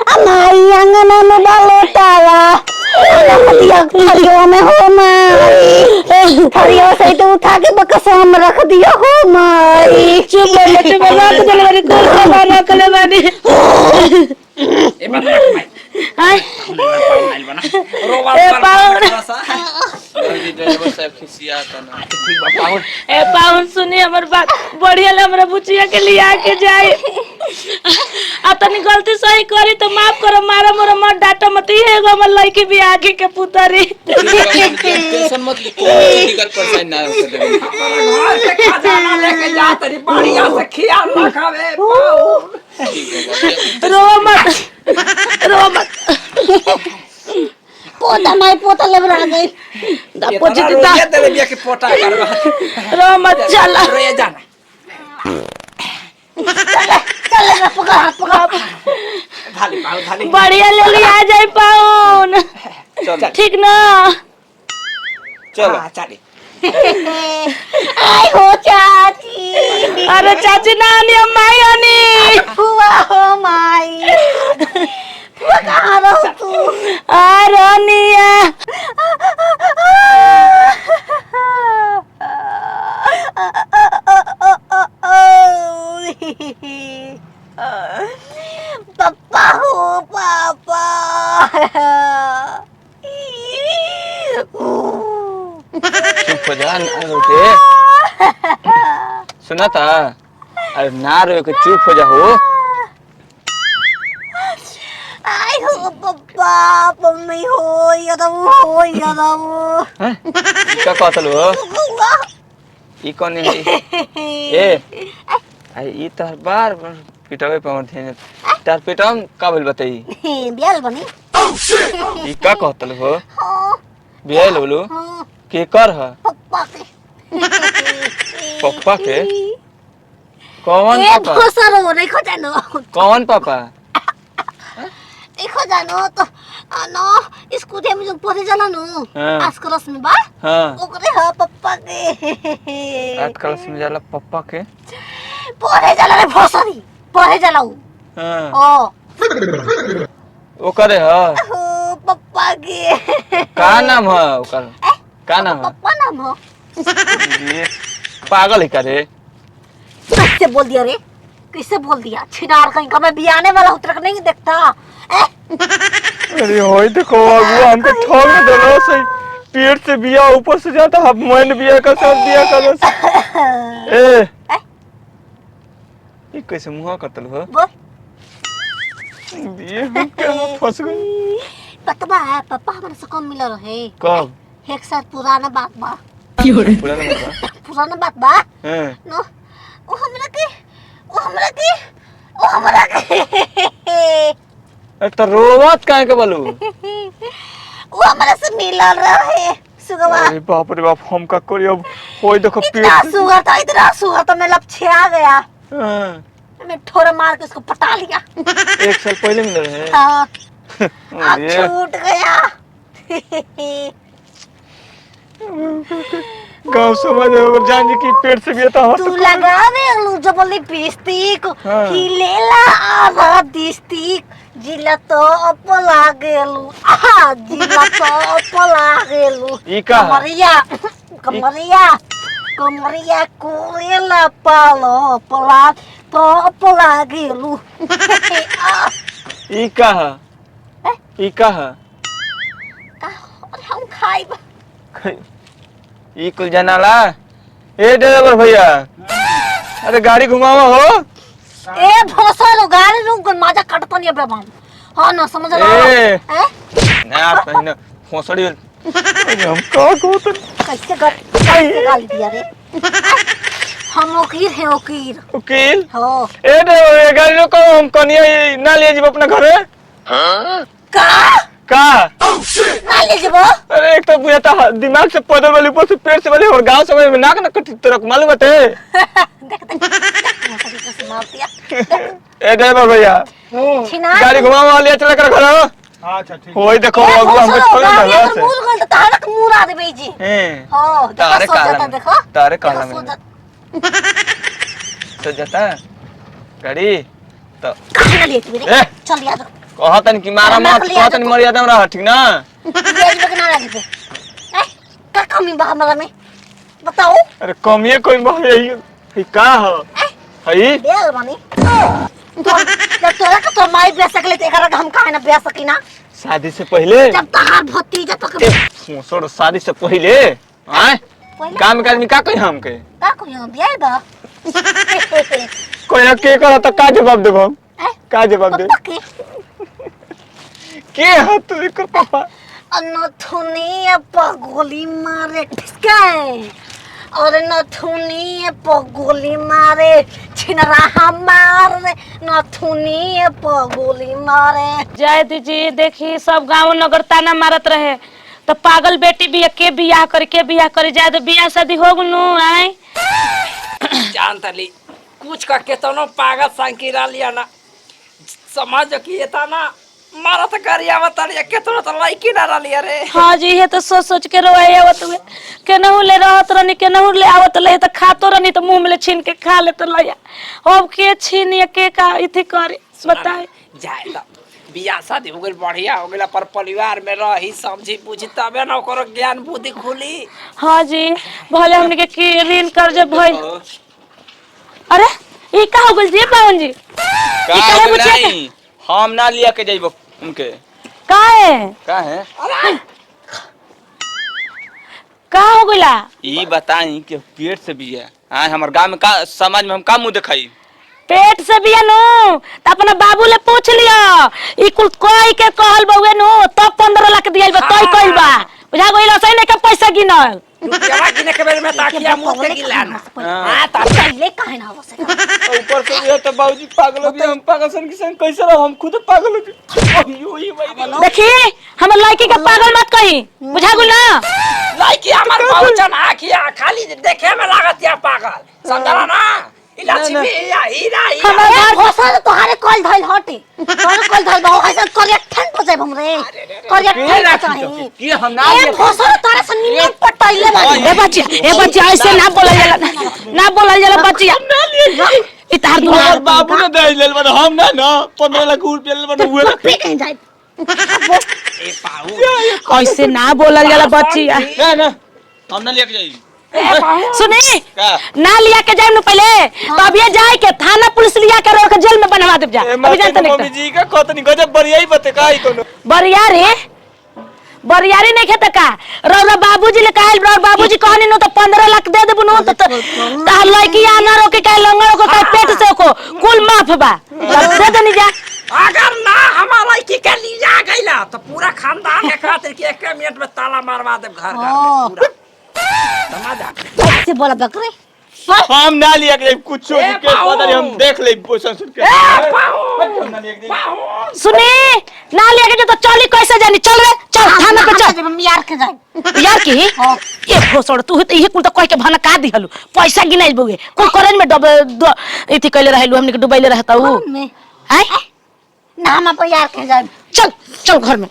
हमारी अंगना में डालोटावा थरियो में हो माई थरियो से तो उठा के बकसवा में रख दिया हो माई चुप रख दे मेरी कुल का बना कले बानी ए बात रख माई हाय नाइल बना रोवा ए पाउन अभी ड्राइवर साहब खिसिया था ना ठीक बा पाउन ए पाउन सुनी हमर बात बढ़िया ले हमरा बुचिया के लिए आके जाए आ तनी गलती सही करी तो माफ करो मारा मोरा मत डांटो मत ही है हमर लड़की भी आगे के पुतरी टेंशन मत ले कोई दिक्कत परेशानी ना हो सके घर से खजाना लेके जा तेरी बढ़िया से ख्याल रखावे पाउन रो मत पोता माई पोता ले रह गई दा पोचिता ये तेरे बिया के पोटा करवा रो मत चल रे जाना चल पकड़ हाथ पकड़ धाली पाउन धाली बढ़िया ले लिया आ जाए पाउन चल ठीक ना चलो चली आई हो चाची अरे चाची ना आनी अम्माई आनी हुआ हो माई हुआ कहाँ रहो तू आ रोनिया पापा हो पापा चुप हो जा ना रोके सुना था अरे ना रो के चुप हो जा हो आई हो पापा मम्मी हो यादव हैं क्या कहतल हो ई कौन है ए आई ई तहर बार पिटावे पे मत थे तार पिटाम का बोल बताई बियाल बनी ई का कहतल हो बियाल बोलू के कर ह पप्पा के पप्पा के कौन ए पापा भोसरो नहीं खो जानो कौन पापा देखो जानो तो नो स्कूटी में जो पढ़े जाला नो हाँ। आज क्लास में बा हां ओकरे ह पप्पा के आज कल से जाला पप्पा के पढ़े जाला रे भोसरी पढ़े जाला उ हां ओ ओकरे ह ओ, पप्पा के का नाम है ओकर का नाम है पप्पा नाम हो ये पागल है का रे कैसे बोल दिया रे कैसे बोल दिया छिनार कहीं का मैं बियाने वाला उतर नहीं देखता अरे होई देखो अगुआ हमको ठोक देलो सही पेट से बिया ऊपर से जाता हम मन बिया का सब बिया करो ए ये कैसे मुंह कतल हो बोल ये हम क्या फंस गए पतबा है पापा हमारे से कम मिला रहे कब एक साथ पुराना बात बा पुराना बात पुराना बात बा हां नो ओ हमरा के अरे तो रोवत काहे के बोलू वो हमारे से मिला रहे सुगवा अरे बाप रे बाप हम का करी अब होई देखो इतना पेट इतना सुगर तो मैं लपछे आ गया हां मैं ठोरा मार के उसको पटा लिया एक साल पहले मिले रहे हाँ अब ये छूट गया गांव समाज में जान जी की पेट से भी आता हो तू लगा दे जब लिपस्टिक हाँ। हिलेला आधा डिस्टिक जिला तो अपला गेलू जिला तो अपला गेलू ई का कमरिया कोरेला पालो पला तो अपला गेलू ई का हम खाइब ई कुल जनाला ए ड्राइवर भैया अरे गाड़ी घुमावा हो ए भोसरो गाड़ी रुक मजा कटतो नहीं बे हम हां ना समझ रहा ए। है ना पहिना फोसड़ी हम का कहत कैसे गाली दिया रे हम ओकीर है ओकीर वकील हो ए ड्राइवर गाड़ी रोको हम कनिया ना ले जीव अपना घरे का ना ले जबो अरे एक तो बुझा था दिमाग से पैदल वाली ऊपर से पेट से वाली और गांव समझ में नाक ना कटी तेरा को मालूम है ए ड्राइवर भैया गाड़ी घुमावा ले चला कर घर अच्छा ठीक होई देखो अगुआ हमको छोड़ दला से मूल गल तारा के मुंह आ देबे जी हैं हो तारे देखो काला देखो तारे काला में तो जाता गाड़ी तो कहां ले तू रे ए चल याद कहतन कि मारा हमरा मत के लिया कहतन मर्यादा में रह ठीक ना। बेच बकना लगे थे का कमी बा हमरा में बताओ अरे कमिए कोई बह यही का हो हई बेल बनी जब तोरा का तो माई बेच सकले त एकरा हम काहे ना बेच सकी ना शादी से पहले जब तहार भतीजा तक छोड़ शादी से पहले आए काम के आदमी का कही हमके का कहियो बियाह बा कोई के कह त का जवाब देब हम का जवाब दे पक्का के ह तू एकर पापा अनथुनी पगोली मारे किसके और नथुनी पगोली मारे छिनरा मारे नथुनी पगोली मारे। जय दीजी देखी सब गांव नगर ताना मारत रहे तो पागल बेटी भी के बियाह करी जाए तो बियाह शादी हो गनु आए जानता ली कुछ का केतनो पागल संकीरा लिया ना समझ कि ये था ना मारा तो करिया बतालिया केतनो तो लाइकी ना रलिया रे। हाँ जी ये तो सोच के रोए आवत हुए केनहू ले रहत रहनी केनहू ले आवत ले तो खातो रहनी तो मुंह में ले छीन के खा लेत लया अब के छीन के का इथे करे बताए जाए तो बियाह शादी हो गइल बढ़िया हो गइल पर परिवार में रही समझी बुझी तबे ना ओकर ज्ञान बुद्धि खुली। हाँ जी भले हमने के ऋण कर्ज भइल अरे ई का हो गइल जी पावन जी का काहे बुझिया नहीं हम ना लिया के जाइबो उनके काहे का है का हो गइला ई बताई कि पेट से बिया हां हमर गांव में का समाज में हम का मुंह दिखाई पेट से बिया नु त अपना बाबू ले पूछ लियो ई कुल कोई के कहल बउए नु तब 15 लाख दियल बा तोय कइल बा बुझा गइल सही नहीं के पैसा गिनल रुपया गिने के बेर में ताकिया मुंह पे गिलाना हां त पहले काहे ना हो सके ऊपर से ये तो बाबूजी पागल हो गए हम पागल सन की सन कैसे रहो हम खुद पागल हो गए अयो ये भाई देखी हमर लड़की के पागल मत कही बुझा गइल ना लाइकी हमर बहुचन आखिया खाली देखे में लागत या पागल समझला ना इलाची में या हीरा हमारे भोसा तोहारे कॉल धइल हटी तोहारे कॉल धइल बा ऐसा करिया ठन पजे हमरे करिया ठन चाहे कि हम ना ए भोसा तोरा से निमन पटैले बा ए बच्चा ऐसे ना बोलल जाला ना बोलल जाला बच्चिया ई तार हमर दुआर बाबू ने दे लेल बन हम ना 15 लाख रुपया लेल बन हुए पे कहीं जाए ए पाऊ ऐसे ना बोलल जाला बच्चिया ना ना हम ना लेके जाई सुनी का ना लिया के जाए न पहले तो अब ये जाए के थाना पुलिस लिया के रोक जेल में बनवा देब जा अभी जानते नहीं मम्मी जी का कहत नहीं गजब बढ़िया ही बते काई कोनो बरियारी नहीं खेत का रौरा बाबूजी ले कहल रौरा बाबूजी कहनी न तो 15 लाख दे देबु न तो तार लड़की आना रोके का लंगड़ को का पेट से को कुल माफ बा दे देनी जा अगर ना हमारा की के लिया गइला तो पूरा खानदान के खातिर के 1 मिनट में ताला मारवा देब घर पूरा समझ से बोला बकरे हम ना लिया के कुछ ए, के पता नहीं हम देख ले पोषण सुन के हम ना लिया के जाई सुनी ना लिया के जो तो चली कैसे जानी चल रे चल थाना पे चल हम यार के जाए यार की ये भोसड़ तू तो ये कुल तो कह के भना का दिहलु पैसा गिनाइल बउए कोई करन में डब इति कइले रहलु हमनी के डुबैले रहता उ में हैं ना हम अपन यार के जाए चल चल घर में